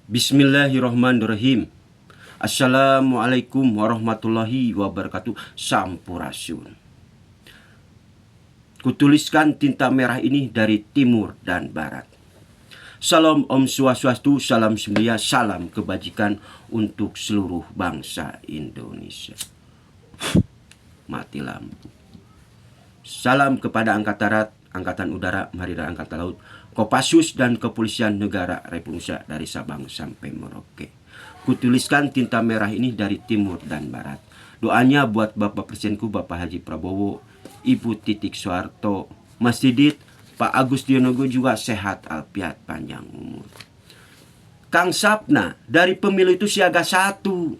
Bismillahirrahmanirrahim. Assalamualaikum warahmatullahi wabarakatuh. Sampurasun. Kutuliskan tinta merah ini dari timur dan barat. Salam Om Swastiastu, salam semulia, salam kebajikan untuk seluruh bangsa Indonesia. Mati lampu. Salam kepada Angkatan Darat, Angkatan Udara, Marinir Angkatan Laut, Kopassus dan Kepolisian Negara Republik Indonesia dari Sabang sampai Merauke. Kutuliskan tinta merah ini dari timur dan barat. Doanya buat Bapak Presidenku, Bapak Haji Prabowo, Ibu Titik Soeharto, Mas Didit, Pak Agus Dionogo juga sehat alfiat panjang umur. Kang Sapna, dari pemilu itu siaga satu.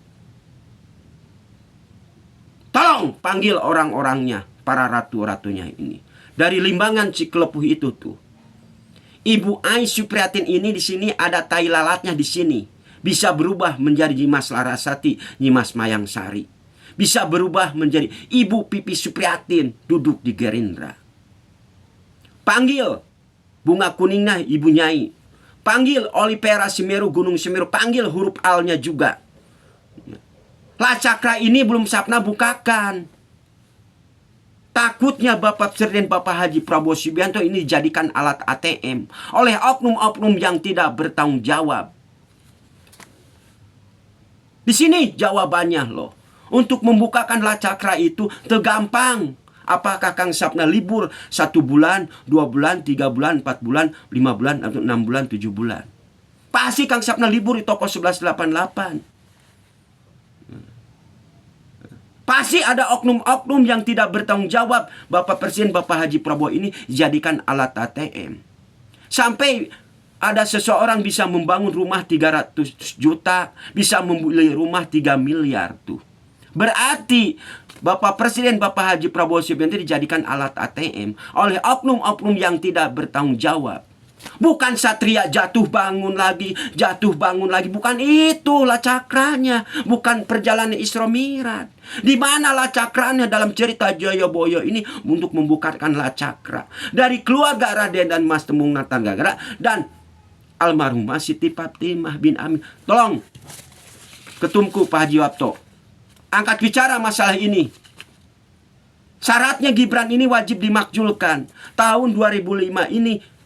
Tolong panggil orang-orangnya, para ratu-ratunya ini. Dari Limbangan Cikelepuh itu tuh. Ibu Ai Supriyatin ini di sini ada tai lalatnya di sini. Bisa berubah menjadi Nyimas Larasati, Nyimas Mayang Sari. Bisa berubah menjadi Ibu Pipi Supriyatin duduk di Gerindra. Panggil Bunga Kuningnya Ibu Nyai. Panggil Olivera Semeru, Gunung Semeru. Panggil huruf Al-nya juga. Lah Cakra ini belum Sapna bukakan. Takutnya Bapak Presiden Bapak Haji Prabowo Subianto ini dijadikan alat ATM oleh oknum-oknum yang tidak bertanggung jawab. Di sini jawabannya loh. Untuk membukakan La Cakra itu tergampang. Apakah Kang Sapna libur 1 bulan, 2 bulan, 3 bulan, 4 bulan, 5 bulan, atau 6 bulan, 7 bulan. Pasti Kang Sapna libur di toko 1188. Pasti ada oknum-oknum yang tidak bertanggung jawab. Bapak Presiden Bapak Haji Prabowo ini dijadikan alat ATM. Sampai ada seseorang bisa membangun rumah 300 juta. Bisa membeli rumah 3 miliar tuh. Berarti Bapak Presiden Bapak Haji Prabowo Subianto dijadikan alat ATM oleh oknum-oknum yang tidak bertanggung jawab. Bukan satria jatuh bangun lagi. Bukan itu La Cakranya. Bukan perjalanan Isra Mi'raj. Di mana La Cakranya dalam cerita Joyoboyo ini untuk membukakan La Cakra. Dari keluarga Raden dan Mas Temung Natangagara dan almarhumah Siti Fatimah bin Amin. Tolong ketumku Pak Haji Wapto, angkat bicara masalah ini. Syaratnya Gibran ini wajib dimakjulkan. Tahun 2005 ini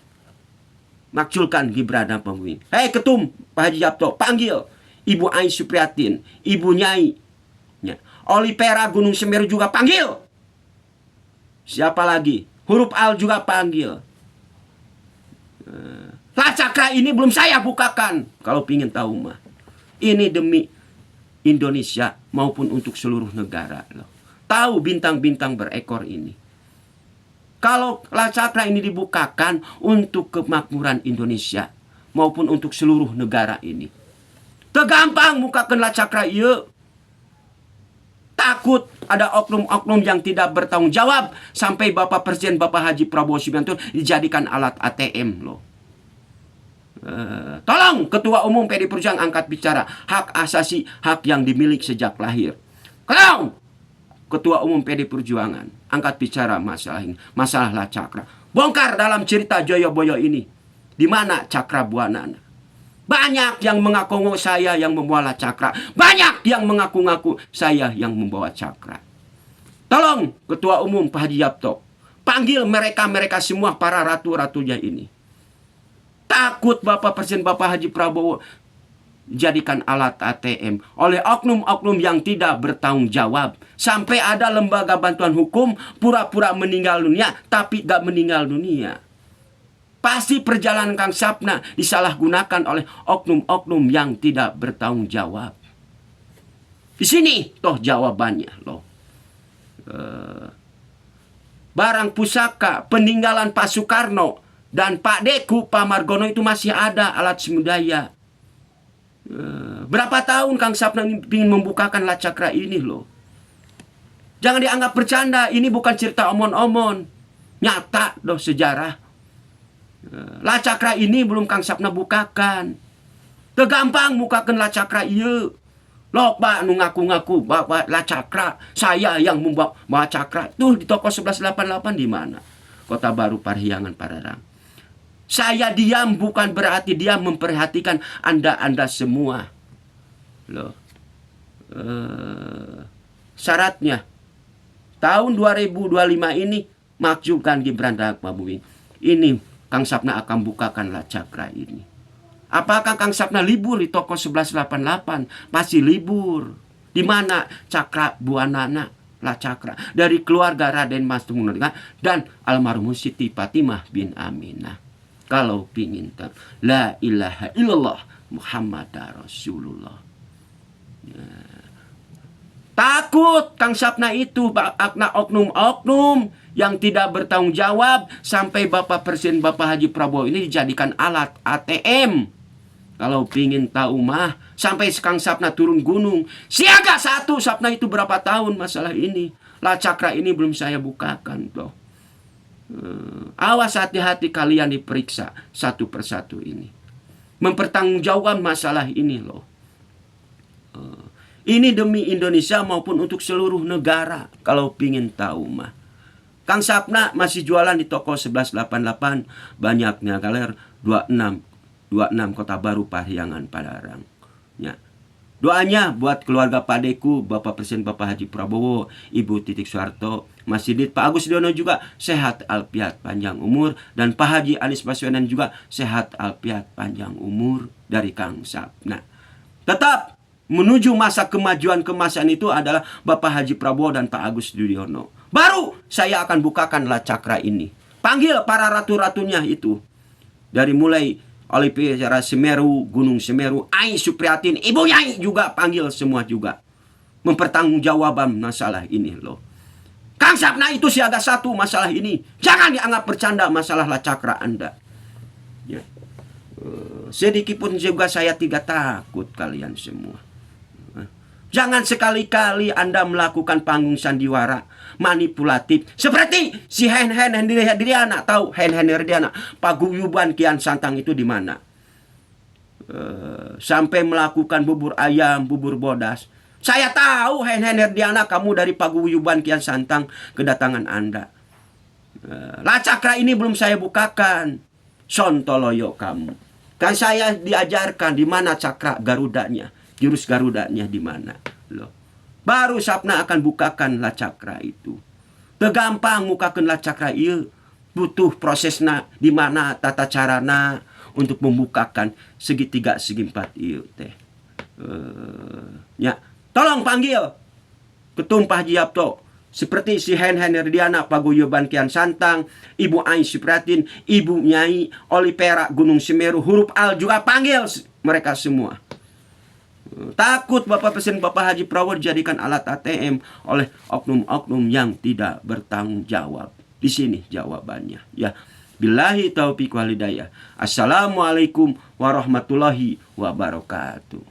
makjulkan Gibran dan pemimpin. Hei ketum Pak Haji Wapto, panggil Ibu Ai Supriyatin, Ibu Nyai, Olivera Gunung Semeru juga panggil. Siapa lagi? Huruf Al juga panggil. La Cakra ini belum saya bukakan. Kalau pingin tahu mah. Ini demi Indonesia maupun untuk seluruh negara loh. Tahu bintang-bintang berekor ini. Kalau La Cakra ini dibukakan untuk kemakmuran Indonesia maupun untuk seluruh negara ini. Tergampang bukakan La Cakra iya. Takut ada oknum-oknum yang tidak bertanggung jawab sampai Bapak Presiden Bapak Haji Prabowo Subianto dijadikan alat ATM loh. Tolong Ketua Umum PDI Perjuangan angkat bicara hak asasi, hak yang dimiliki sejak lahir. Tolong Ketua Umum PDI Perjuangan angkat bicara masalah ini, masalah La Cakra. Bongkar dalam cerita Joyoboyo ini. Di mana Cakra Buanana? Banyak yang mengaku saya yang membawa La Cakra. Banyak yang mengaku-ngaku saya yang membawa Cakra. Tolong Ketua Umum Pak Haji Wapto, panggil mereka-mereka semua para ratu-ratunya ini. Takut Bapak Presiden Bapak Haji Prabowo jadikan alat ATM oleh oknum-oknum yang tidak bertanggung jawab. Sampai ada lembaga bantuan hukum pura-pura meninggal dunia tapi gak meninggal dunia. Pasti perjalanan Kang Sapna disalahgunakan oleh oknum-oknum yang tidak bertanggung jawab. Di sini toh jawabannya loh. Barang pusaka peninggalan Pak Soekarno dan Pak Deku, Pak Margono itu masih ada alat semudaya. Berapa tahun Kang Sapna ingin membukakan La Cakra ini loh. Jangan dianggap bercanda. Ini bukan cerita omon-omon. Nyata loh sejarah. La Cakra ini belum Kang Sapna bukakan. Tergampang bukakan La Cakra iya. Loh Pak nu ngaku-ngaku bawa La Cakra. Saya yang membawa Cakra. Tuh di toko 1188 di mana? Kota Baru Parahyangan Pararang. Saya diam bukan berarti dia memperhatikan Anda semua. Loh. Syaratnya tahun 2025 ini majukan Gibran Rakabuming. Ini Kang Sapna akan bukakan La Cakra ini. Apakah Kang Sapna libur di toko 1188? Pasti libur. Di mana Cakra Buanana La Cakra dari keluarga Raden Mas Tunggal dan almarhum Siti Fatimah bin Aminah. Kalau pingin tahu, la ilaha illallah Muhammad Rasulullah. Ya. Takut Kang Sapna itu akna oknum-oknum yang tidak bertanggung jawab sampai Bapak Presiden Bapak Haji Prabowo ini dijadikan alat ATM. Kalau pingin tahu mah, sampai Kang Sapna turun gunung. Siaga 1 Sapna itu berapa tahun masalah ini. La Cakra ini belum saya bukakan toh. Awas hati-hati kalian diperiksa satu persatu ini. Mempertanggungjawabkan masalah ini loh. Ini demi Indonesia maupun untuk seluruh negara. Kalau pingin tahu mah. Kang Sapna masih jualan di toko 1188. Banyaknya galer 26 Kota Baru Parahyangan Padalarang. Ya. Doanya buat keluarga padeku, Bapak Presiden Bapak Haji Prabowo, Ibu Titik Soeharto, Mas Sidit, Pak Agus Diono juga sehat alfiat panjang umur, dan Pak Haji Anies Baswedan juga sehat alfiat panjang umur dari Kang Sapna. Tetap menuju masa kemajuan kemasan itu adalah Bapak Haji Prabowo dan Pak Agus Diono. Baru saya akan bukakan La Cakra ini. Panggil para ratu-ratunya itu. Dari mulai Oliviera Semeru, Gunung Semeru, Ai Supriyatin, Ibu Yai juga panggil semua juga. Mempertanggungjawabkan masalah ini loh. Kang Sapna itu siaga 1 masalah ini. Jangan dianggap bercanda masalah La Cakra Anda. Ya. Sedikit pun juga saya tidak takut kalian semua. Jangan sekali-kali Anda melakukan panggung sandiwara manipulatif seperti si Hen Hendriana. Tahu Hen Hendriana paguyuban Kian Santang itu di mana? Sampai melakukan bubur ayam, bubur bodas. Saya tahu Hen Hendriana kamu dari paguyuban Kian Santang kedatangan Anda. La Cakra ini belum saya bukakan. Sontoloyo kamu. Kan saya diajarkan di mana cakra Garudanya. Jurus Garudanya di mana? Loh. Baru Sapna akan bukakan La Cakra itu. Gampang bukakan La Cakra itu. Butuh prosesna di mana tata carana untuk membukakan segitiga segi 4 itu teh. Ya, tolong panggil Ketum Pak Haji Yapto. Seperti si Hen Hendriana Paguyuban Kian Santang, Ibu Ai Supriyatin, Ibu Nyai Oliviera Gunung Semeru, huruf Al juga panggil mereka semua. Takut Bapak Presiden Bapak Haji Prabowo dijadikan alat ATM oleh oknum-oknum yang tidak bertanggung jawab. Di sini jawabannya. Ya, billahi taufiq wal hidayah. Assalamualaikum warahmatullahi wabarakatuh.